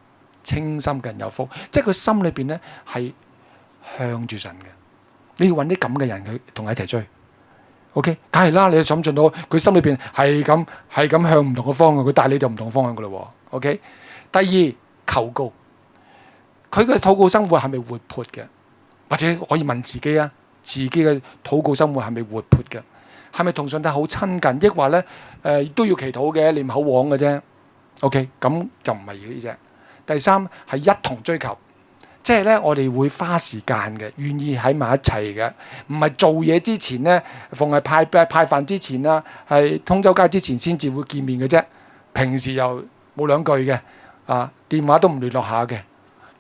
清心嘅人有福，即係佢心裏邊咧係向住神嘅。你要揾啲咁嘅人去同佢一齊追。OK， 梗係啦，你想盡到佢心裏邊係咁向唔同嘅方向，佢帶你就唔同方向噶咯。OK， 第二，求告，佢嘅禱告生活係咪活潑嘅？或者可以問自己啊，自己嘅禱告生活係咪活潑嘅？係咪同上帝好親近？抑或咧都要祈禱嘅，念口簧嘅啫。OK， 咁就唔係呢隻。第三係一同追求，即係咧我哋會花時間嘅，願意喺埋一齊嘅，唔係做嘢之前咧，逢係派飯之前啦，係通州街之前先至會見面嘅啫。平時又冇兩句嘅，電話都唔聯絡下嘅。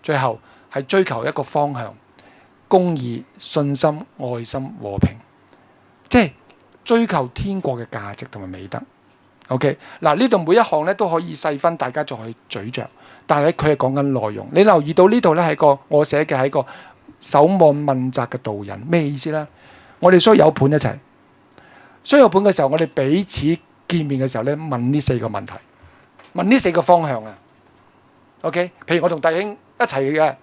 最後係追求一個方向，公義、信心、愛心、和平，即係追求天國嘅價值同埋美德。OK， 嗱呢度每一項咧都可以細分，大家再去咀嚼。但係佢係講緊內容。你留意到呢度咧係個我寫嘅係個守望問責嘅導引，咩意思咧？我哋需要有伴一齊，需要有伴嘅時候，我哋彼此見面嘅時候咧，問呢4個問題，問呢4個方向啊。OK， 譬如我同弟兄一齊嘅，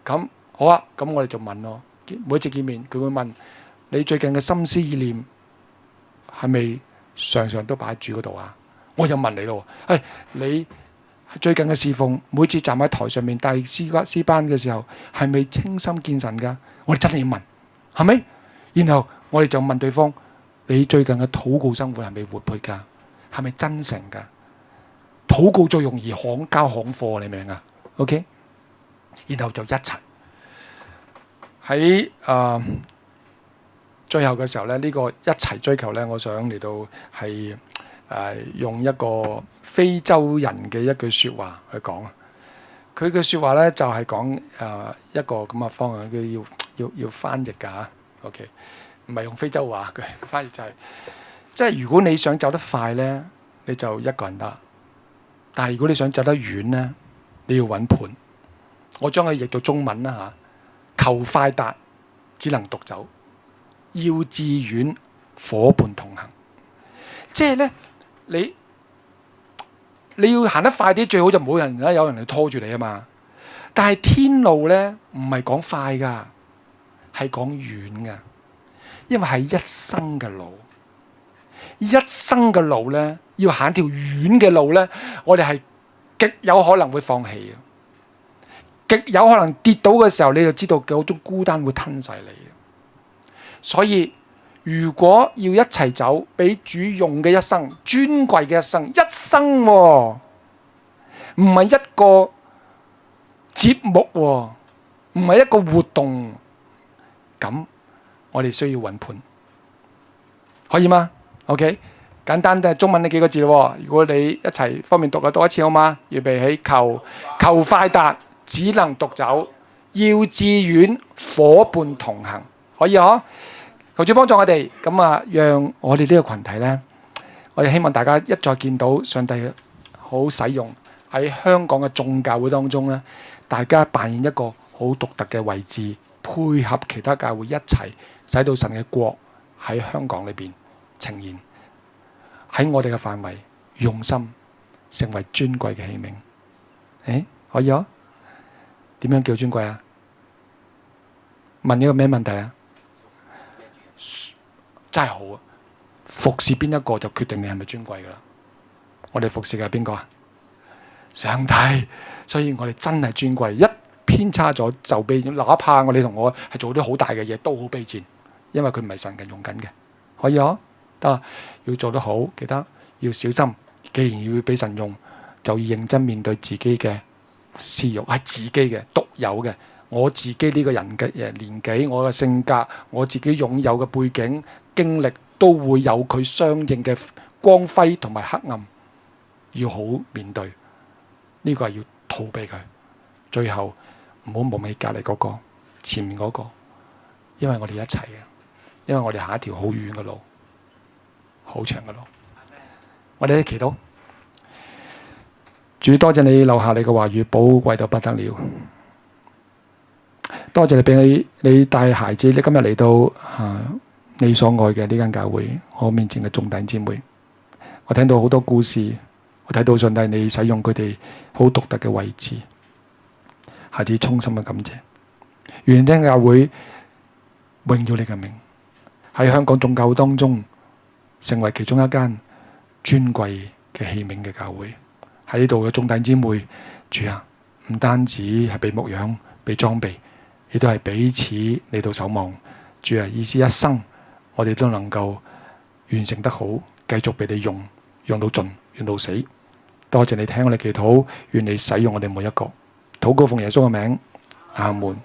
咁好啊，咁我哋就問咯。每一次見面，佢會問你最近嘅心思意念係咪常常都擺喺主嗰度啊？我又問你咯，你最近嘅侍奉，每次站喺台上面帶詩班嘅時候，係咪清心見神㗎？我哋真係要問，係咪？然後我哋就問對方：你最近嘅禱告生活係咪活潑㗎？係咪真誠㗎？禱告最容易交行貨，你明唔明啊？OK， 然後就一齊喺最後嘅時候咧，呢個一齊追求咧，我想嚟到係用一個非洲人嘅一句説話去講。佢嘅説話咧就係講一個咁嘅方向，佢要翻譯㗎嚇。OK， 唔係用非洲話，佢翻譯就係即係如果你想走得快咧，你就一個人得；但係如果你想走得遠咧，你要揾伴。我將佢譯到中文啦嚇，求快達只能獨走，要志遠夥伴同行。即係咧，你要行得快啲，最好就冇人有人嚟拖住你啊嘛。但係天路咧唔係講快㗎，係講遠㗎，因為係一生嘅路。一生嘅路咧，要行條遠嘅路咧，我哋係極有可能會放棄嘅，極有可能跌倒嘅時候，你就知道嗰種孤單會吞噬你。所以如果要一齊走，俾主用嘅一生，尊貴嘅一生，一生喎，唔係一個節目喎，唔係一個活動，咁我哋需要揾伴，可以嗎？OK， 簡單嘅中文呢幾個字咯。如果你一齊方便讀啊，讀一次好嗎？預備起，求快達，只能獨走，要志遠，夥伴同行，可以嗬？求主幫助我哋，咁啊，讓我哋呢個群體呢，我哋希望大家一再見到上帝好使用喺香港嘅眾教會當中呢，大家扮演一個好獨特嘅位置，配合其他教會一齊，使到神嘅國喺香港裏邊呈現，喺我哋嘅範圍用心成為尊貴嘅器皿。可以啊？點樣叫尊貴啊？問呢個咩問題啊？真係好啊！服侍邊一個就決定你係咪尊貴噶啦。我哋服侍嘅係邊個啊？上帝。所以我哋真係尊貴，一偏差咗就卑賤。哪怕我哋同我係做啲好大嘅嘢，都好卑賤，因為佢唔係神嘅用緊嘅。可以啊？得啦，要做得好，記得要小心。既然要俾神用，就要認真面對自己嘅私欲，係自己嘅獨有嘅。我自己呢個人嘅年紀，我嘅性格，我自己擁有嘅背景經歷，都會有佢相應嘅光輝同埋黑暗，要好面對。呢個係要逃避佢。最後唔好望起隔離嗰個，前面嗰個，因為我哋一齊嘅，因為我哋下一條好遠嘅路，好長嘅路。我哋一齊祈禱。主，多謝你留下你嘅話語，寶貴到不得了。多謝你俾你帶孩子，你今日嚟到你所愛嘅呢間教會，我面前嘅眾弟兄姊妹，我聽到好多故事，我睇到上帝你使用佢哋好獨特嘅位置，孩子衷心嘅感謝。願呢間教會榮耀你嘅名，喺香港眾教會當中成為其中一間尊貴嘅器皿嘅教會。喺呢度嘅眾弟兄姊妹，主啊，唔單止係被牧養、被裝備，亦都係彼此嚟到守望。主啊，意思一生我哋都能夠完成得好，繼續俾你用，用到盡，用到死。多謝你聽我哋祈禱，願你使用我哋每一個。禱告奉耶穌嘅名，阿門。